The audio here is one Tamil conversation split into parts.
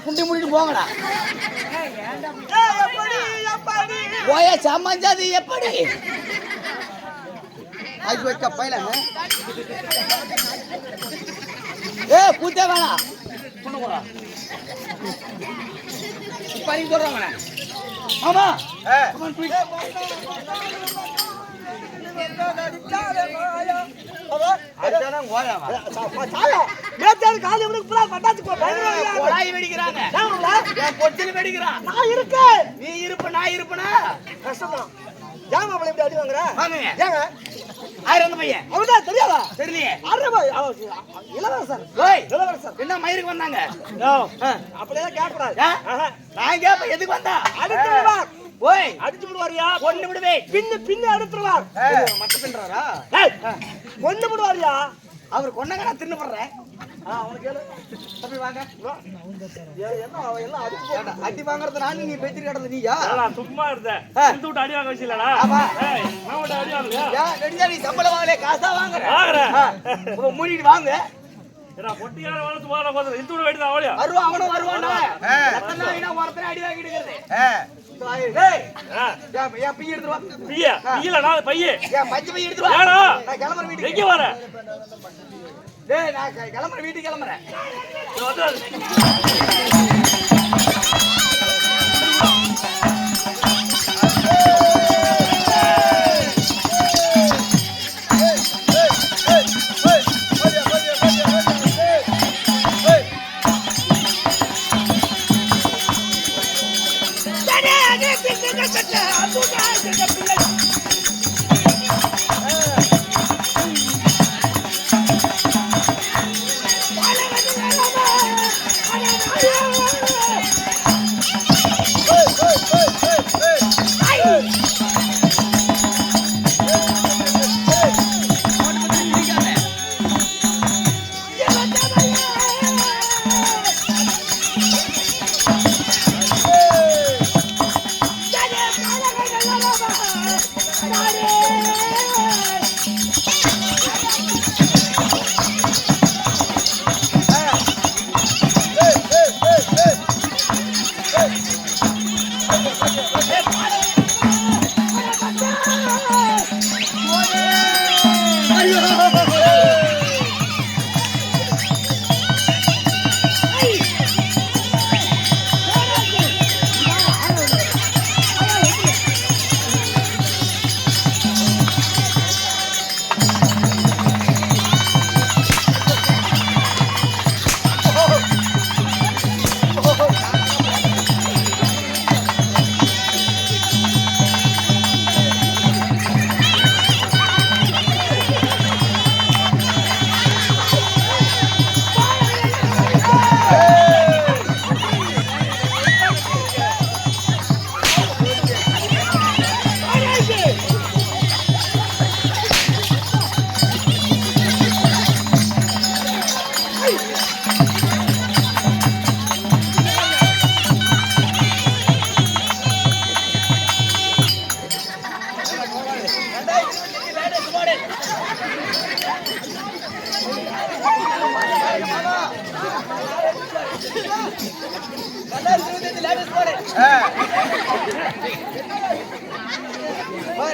புண்டி முடிட்டு போங்கடா. போய சம்மஞ்சாது எப்படி ஆய்ச்சி வைக்க பையல கூத்தே வேணாம் பறி சொல்றாங்க. ஆமா நீ இருப்ப நான் இருப்பனா கஷ்டம். தெரியாதா? தெரியலையே. என்ன மயிருக்கு வந்தாங்க? அப்படியே கேட்கக்கூடாது. நான் கேட்பேன் எதுக்கு வந்தா? ஓய் அடிச்சு விடுவாரியா? கொண்டு விடுவே. பின்னு அடுத்துருவார். மத்த பின்றாரா? கொண்டு விடுவாரியா? அவர் கொண்டங்க நான் தின்னு பண்றேன். அவனுக்கு தம்பி வாங்க. அடி வாங்குறது நான், நீ பெத்திரி கடறது நீயா? சும்மா இருந்த விட்டு அடி வாங்க வச்சுலடா. அடி வாங்க நீ சம்பளம் வாங்கல, காசா வாங்குற. மூடிட்டு வாங்க. பொட்டியார வளர்த்து போற போது இந்த வீடு தான் அவளையா வருவான். அவனும் வருவான்டா. ஒருத்தனை அடி வாங்கிட்டு இருக்கிறது. வீட்டுக்கு கிளம்புறேன். Yeah.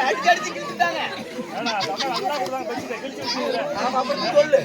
அடிச்சு அடிச்சு கிழிச்சுட்டாங்க. ஆமா, அப்புறம் சொல்லு.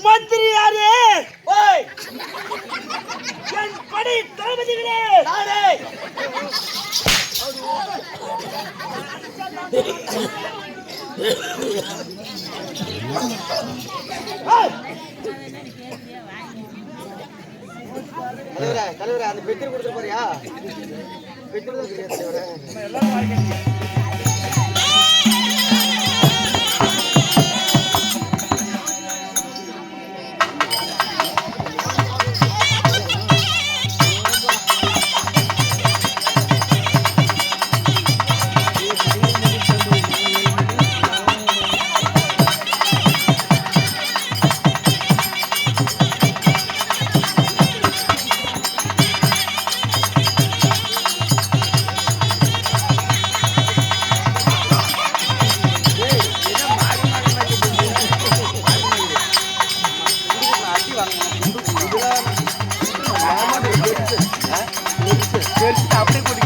மந்திரி யாரு? ஓய், என் படை தளபதிகளே. நானே. தலைவரே, அந்த பெட்டில் கொடுத்துட்டு போறியா? பெட்டில் தான் தெரியாது தலைவரே. எல்லாரும் வாங்கிக்கங்க. அப்படியே குடிக்க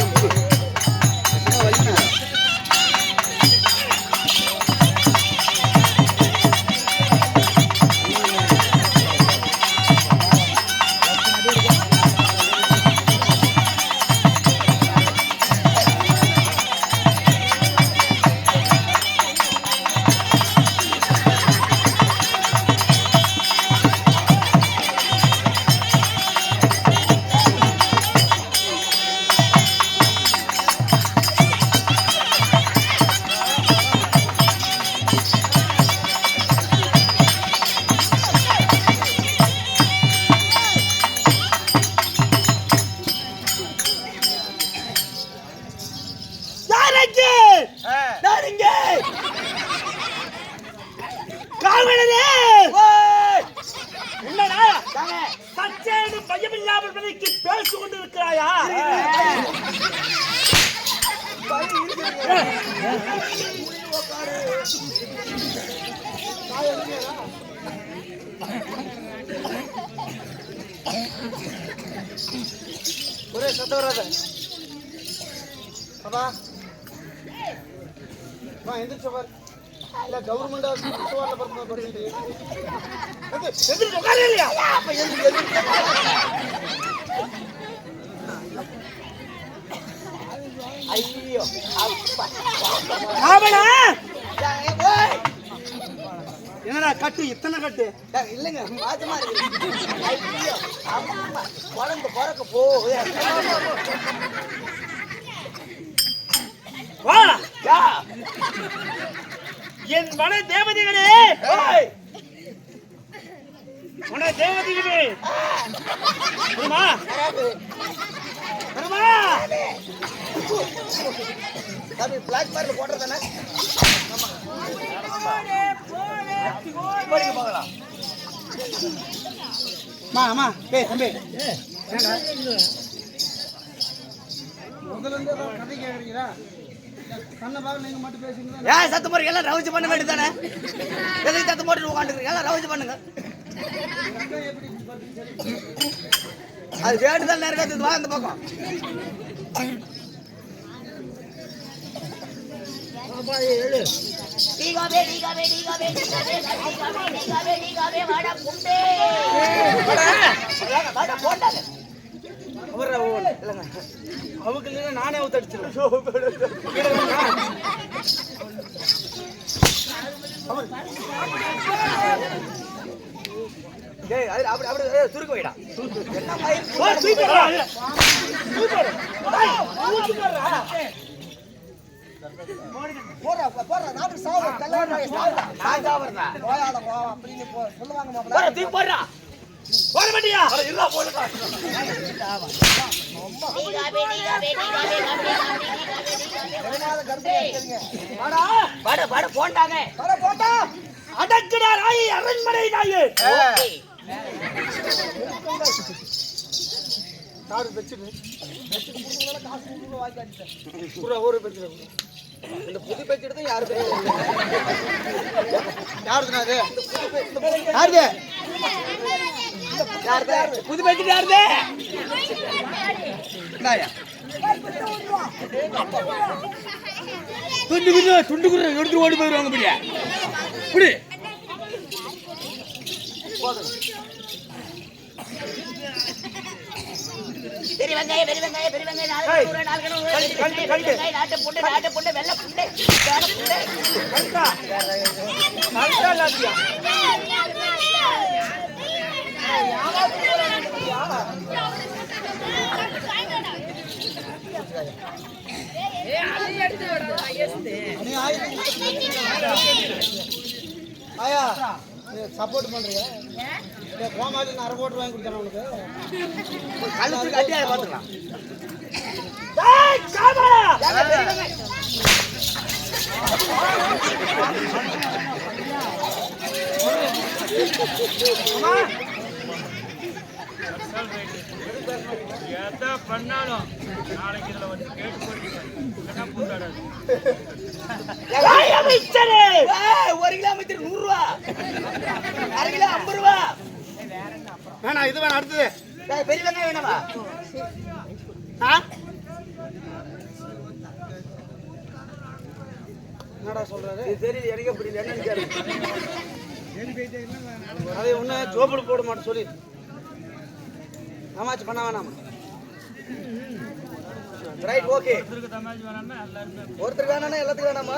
பேசிக் கொண்டிருக்கிறாயா? ஒரே சத்தம் வராத. அப்பா எந்திரிச்ச பாரு. இல்ல கவர்மெண்ட் ஹாஸ்பிட்டல் படிச்சுட்டு இல்லையா? ஐயோ என்னடா கட்டு இத்தனை கட்டு? இல்லைங்க மாற்றமா இருக்கு. ஐயோ குழந்தை பிறக்க போகுது. என் மன தேவதைகளே, மன தேவதைகளே, பிளாக் பார்ல போடுறதானே? ஆமா தம்பி கதை கேக்குறீங்களா? சத்தம் போறீங்க எல்லாம் ரவுச்சு பண்ண வேண்டியதானே? எதுக்கு சத்தம் போட்டு உட்காந்துருக்கீங்க? எல்லாம் ரவுச்சு பண்ணுங்க. அது வேண்டுதல் நேரத்துக்கு வா இந்த பக்கம். அவருக்கு இல்லைன்னா நானே ஊத்தடிச்சிருவேன். சுருக்க வைடா. போடுற நாட்டு சாவு கல்யாணம் நான் சாவறதா போயாத போ அப்படின்னு சொல்லுவாங்க போற மாப்பிள்ள. தூக்கி போடுறா போட மாட்டியா இல்ல போடுடா எதனால கர்ப்பம் எடுத்தீங்க? வாடா வாடா வாடா போண்டாங்க வர போட்டா அடக்குடா ராயி அரண்மனை நாயே காடு வெச்சிடு குடுங்கல காசு குடுங்க வாங்கி அடிச்சேன். புற ஒரு பெட்ல இந்த புது பெட்ல எடுத்து யாரு தெரியும் யாருதுனா அது? யாருது யாருது புது பெட்ல யாருது நாயா துண்டு குற எடுத்து ஓடி போயிடுவாங்க அப்படியே புடி பெரிய வெங்காயம் நாலு வெங்காயம் நாட்டு புண்டை வெள்ளை புண்டை சேன புண்டை நீ ஆயா சப்போர்ட் பண்றியா? கோமாளி நான் 1/2 கோடி வாங்கி கொடுத்தேன் உனக்கு. கழுத்துக்கு அடியா பாத்துக்கலாம் எதை பண்ணாலும் நாளைக்கு இதுல வந்து கேட்டு போறீங்க ஒரு கிலோ மீட்டர் 100 ரூபா 1/2 கிலோ 50 ரூபா வேணா இது வேணா அடுத்தது. பெரிய வெங்காயம் வேணாமா என்னடா சொல்றாரு? இது தெரியல எனக்கு புரியல என்னன்னு கேளு அதை ஒண்ணு ஜோபுல போட மாட்டேன் சொல்லி ஆமாச்சு பண்ண வேணாமா? ரைட் ஓகே தமாஜ் வேணாம்னா எல்லாருமே ஒருத்தர் வேணானா எல்லாத்துக்கும் வேணாமா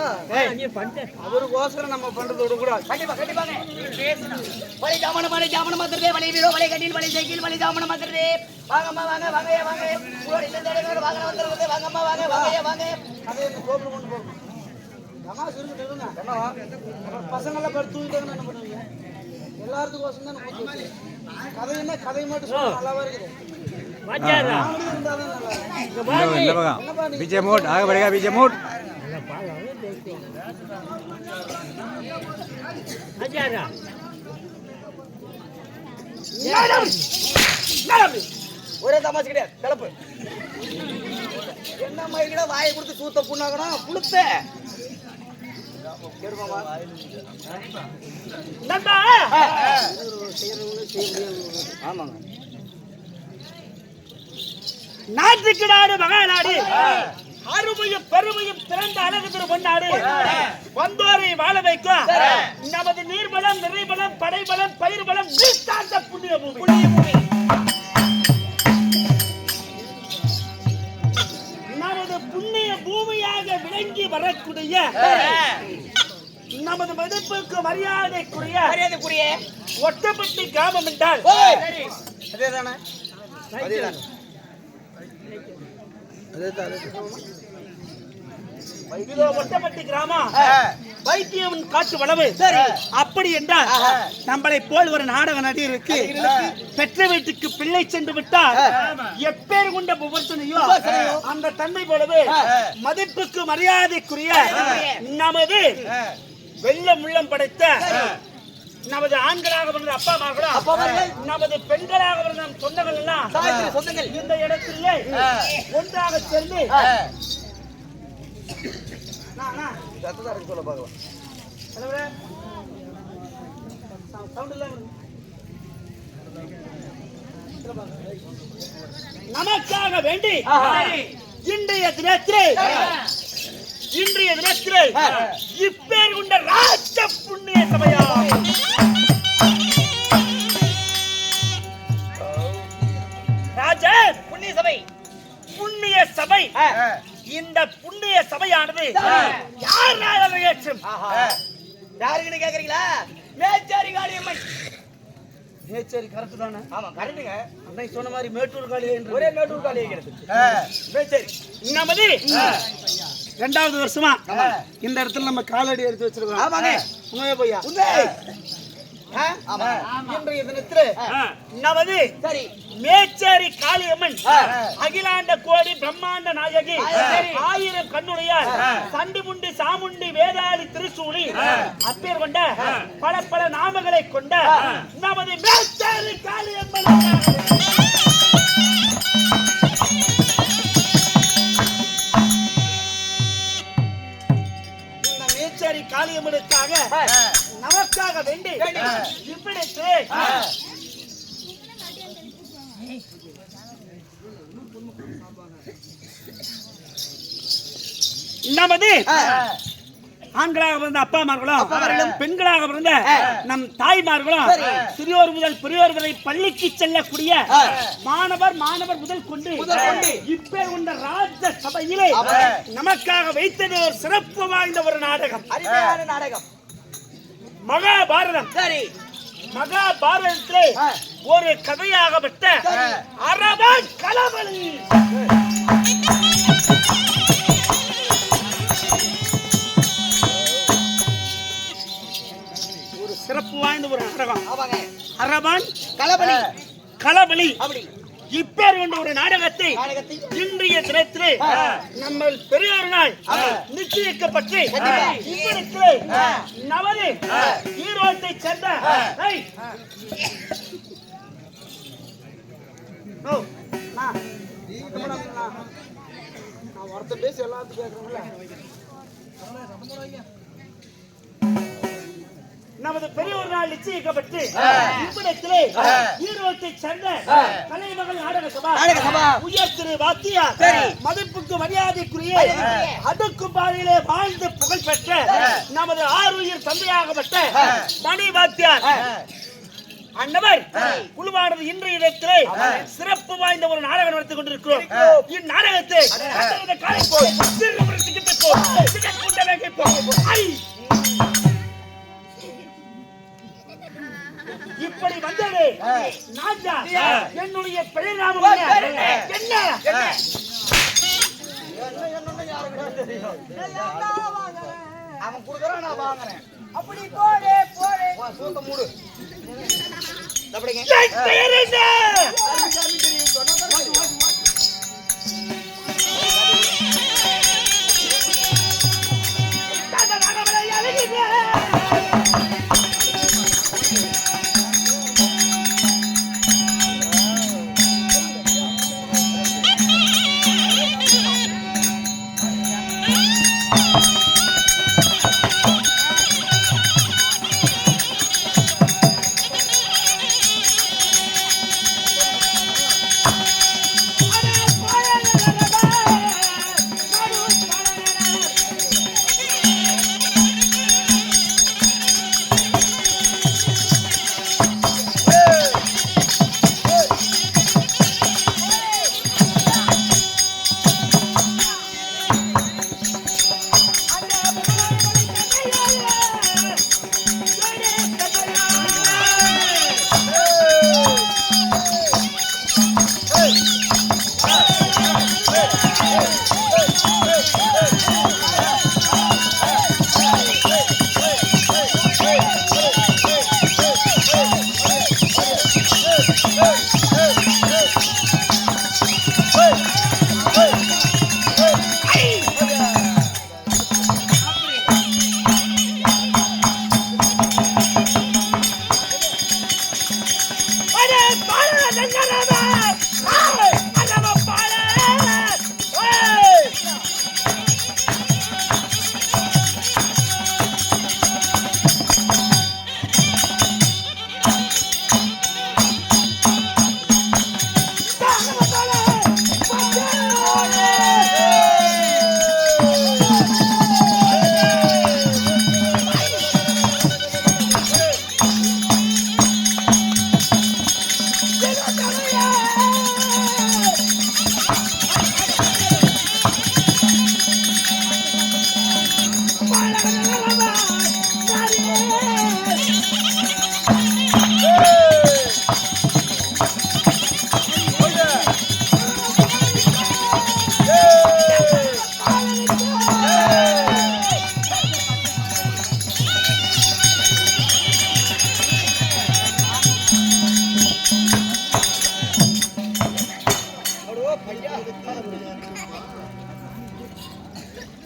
அவருக்கோசரம் நம்ம பண்றதை விடக்கூடாது. கண்டிப்பா கண்டிப்பாங்க வலி ஜாமன மாத்திரதே வலி வீரோ வலி கட்டில் வலி சைக்கிள் வலி ஜாமன மாத்திரதே வாங்கம்மா வாங்க வாங்க வாங்க உங்களோட இந்த தடவை வாங்க வந்துருக்குது வாங்கம்மா வாங்க வாங்க வாங்க அதே இந்த ஜோபுல கொண்டு போகணும். தமாஷ் இருக்கு இருங்க. அப்புறம் பசங்கெல்லாம் படுத்து தூங்கிட்டாங்கன்னு என்ன பண்ணுவீங்க? எல்லாத்துக்கோசம் தான் நம்ம ஊத்தி வச்சு. கதை என்ன கதை மட்டும் சொல்ல நல்லாவா இருக்குது. காமெடி இருந்தாதான் நல்லா இருக்கும். पीछे मोड़ आगे बढ़ेगा पीछे मोड़ ஒரே தமாஷ் கிடையாது கிளப்பு என்ன மயில்கிட்ட வாயை கொடுத்து சூத்த புண்ணாக்கணும் புளுத்த ஆமாங்க நாட்டுக்கு நாடு மகாநாடு அருமையும் பெருமையும் திறந்த அழகு திரு பொன்னாடு வந்தோரை வாழ வைக்கும் நமது நீர்பலம் நிறைபலம் படைபலம் பயிர் பலம் வீட்டாந்த புண்ணிய பூமி நமது புண்ணிய பூமியாக விளங்கி வரக்கூடிய நமது மதிப்புக்கு மரியாதைக்குரிய ஒட்டப்பட்டி கிராமம் என்றால் அதேதானே? இதோ ஒட்டப்பட்டி கிராமம் வைத்தியம் காட்டு வளவு அப்படி என்றால் நம்மளை போல் ஒரு நாடக நடிகருக்கு பெற்ற வீட்டுக்கு பிள்ளை சென்று விட்டால் எப்பேர் கொண்ட விமர்சனையோ அந்த தன்மை போலவே மதிப்புக்கு மரியாதைக்குரிய நமது வெள்ளம் உள்ளம் படைத்த நமது ஆண்களாக வந்த அப்பா அம்மார்களும் நமது பெண்களாக வந்த நம் சொந்தங்கள் எல்லாம் இந்த இடத்திலே ஒன்றாக சேர்ந்து சொல்ல பார்க்கலாம் நமக்காக வேண்டி இன்றைய தினத்திலே இப்பேர் கொண்ட ராஜ புண்ணிய சபையா ராஜ புண்ணிய சபை இந்த புண்ணிய சபையானது யார் ஏற்றும் யாருக்குன்னு கேக்குறீங்களா மேச்சாரி காளியம்மன் மேச்சேரி கரெக்ட் தானே? ஆமா கரெக்டுங்க அன்னைக்கு சொன்ன மாதிரி மேட்டூர் காளி என்று ஒரே மேட்டூர் காளியை கிடையாது மேச்சேரி நமது 2வது வருஷமா இந்த இடத்துல நம்ம காலடி எடுத்து வச்சிருக்கோம். ஆமாங்க. உண்மையே பொய்யா? உண்மை. இன்றைய தினத்தில் நமது சரி மேச்சேரி காளியம்மன் அகிலாண்ட கோடி பிரம்மாண்ட நாயகி 1000 கண்ணுடையார் சண்டிமுண்டி சாமுண்டி வேதாளி திருச்சூழி அப்பேர் கொண்ட பல நாமங்களை கொண்ட நமது மேச்சேரி காளியம்மன் இந்த மேச்சேரி காளியம்மனுக்காக நமக்காக வேண்டி இவ்விடத்து நமது ஆண்களாக பிறந்த அப்பாமார்களும் பெண்களாக பிறந்த நம் தாய்மார்களும் சிறியோர் முதல் பெரியோர் வரை பள்ளிக்கு செல்லக்கூடிய மாணவர் முதல் கொண்டு இப்பேர் கொண்ட ராஜ சபையிலே நமக்காக வைத்தது ஒரு சிறப்பு வாய்ந்த ஒரு நாடகம். அருமையான நாடகம். மகாபாரதம். சரி மகாபாரதத்திலே ஒரு கதையாகப்பட்ட அரவன் களபலி. ஒரு சிறப்பு வாய்ந்த ஒரு நாடகம். ஆமாங்க. அரவன் களபலி. களபலி. அப்படி இப்பேர் கொண்ட ஒரு நாடகத்தை நாடகத்தை இன்றைய தினத்திலே நம்ம பெரியோர் நாள் நிச்சயிக்கப்பட்டு இவ்விடத்திலே நமது ஈரோட்டை சேர்ந்த நான் ஒருத்த பேசி எல்லாத்துக்கும் கேட்கறேன்ல. நமது பெரியோர் நாள் நிச்சயிக்கப்பட்டு இவ்விடத்திலே ஈரோட்டை சேர்ந்த கலைமகள் நாடக சபா உயர் திரு வாத்தியார் மதிப்புக்கு மரியாதைக்குரிய அடுக்கும் பாதையிலே வாழ்ந்து புகழ் பெற்ற நமது ஆறுயிர் தந்தையாகப்பட்ட மணி வாத்தியார் அன்னவர் குழுவானது இன்றைய இடத்திலே சிறப்பு வாய்ந்த ஒரு நாடகம் நடத்திக் கொண்டிருக்கிறோம். இந்நாடகத்தை இப்படி வந்தது நாஜா என்னுடைய பெயர் நாமம் என்ன? அவன் குடுக்கறான் நான் வாங்குறேன். அப்படி போடே போடே சூத்த மூடு. அப்படிங்க. என் பெயர் என்ன?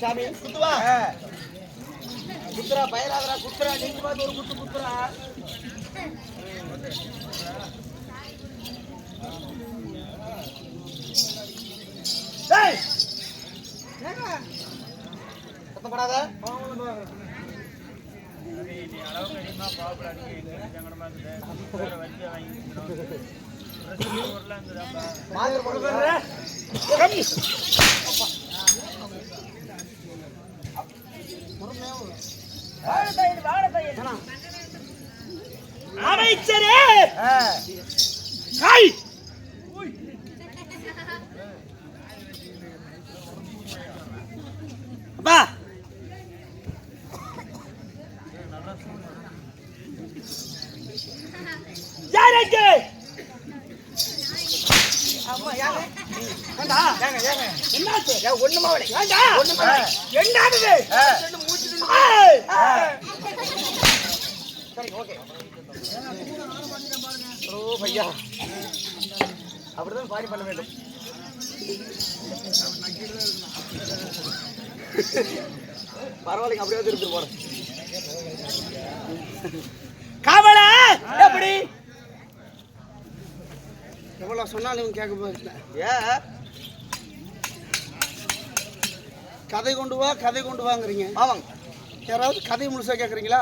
சாமி குத்துவா குத்துறா பயிராதரா குத்துறா நெஞ்சு பார்த்து ஒரு குத்து குத்துறா டேய் சத்தப்படாத அமைச்சரே ஹாய் அப்பா யாருக்கு அம்மா யாங்க ஏண்டா ஏங்க ஏங்க என்னாச்சு ஒண்ணுமா வடை ஏண்டா ஒண்ணுமா என்னது ரெண்டு மூச்சு சரி ஓகே ஓ பையா அப்படிதான் பாடி பண்ண வேண்டும் பரவாயில்லைங்க அப்படியே திருப்பி போறேன் காவல எப்படி எவ்வளவு சொன்னாலும் இவங்க கேட்க போறீங்க. ஏ கதை கொண்டு வாங்குறீங்க. ஆமாங்க யாராவது கதை முழுசா கேக்குறீங்களா?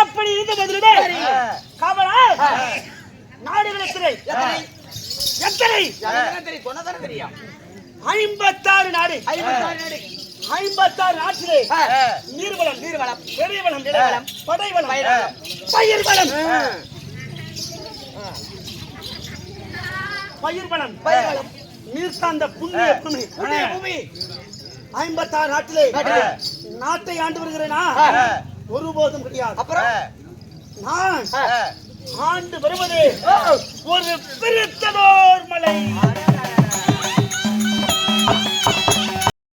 அப்படி இருந்ததிலே காவல நாடுகளத்திலே எத்தனை தெரியும் சொன்னதானே தெரியும் 56 நாடு 56 நாட்டிலே நீர்வளம் பெரியவளம் படைவளம் பயிர்வளம் நீர் சார்ந்த புண்ணிய பூமி 56 நாட்டிலே நாட்டை ஆண்டு வருகிறேனா ஒருபோதும் கிடையாது. அப்புறம் நான் ஆண்டு வருவது ஒரு பெருத்ததோர் மலை.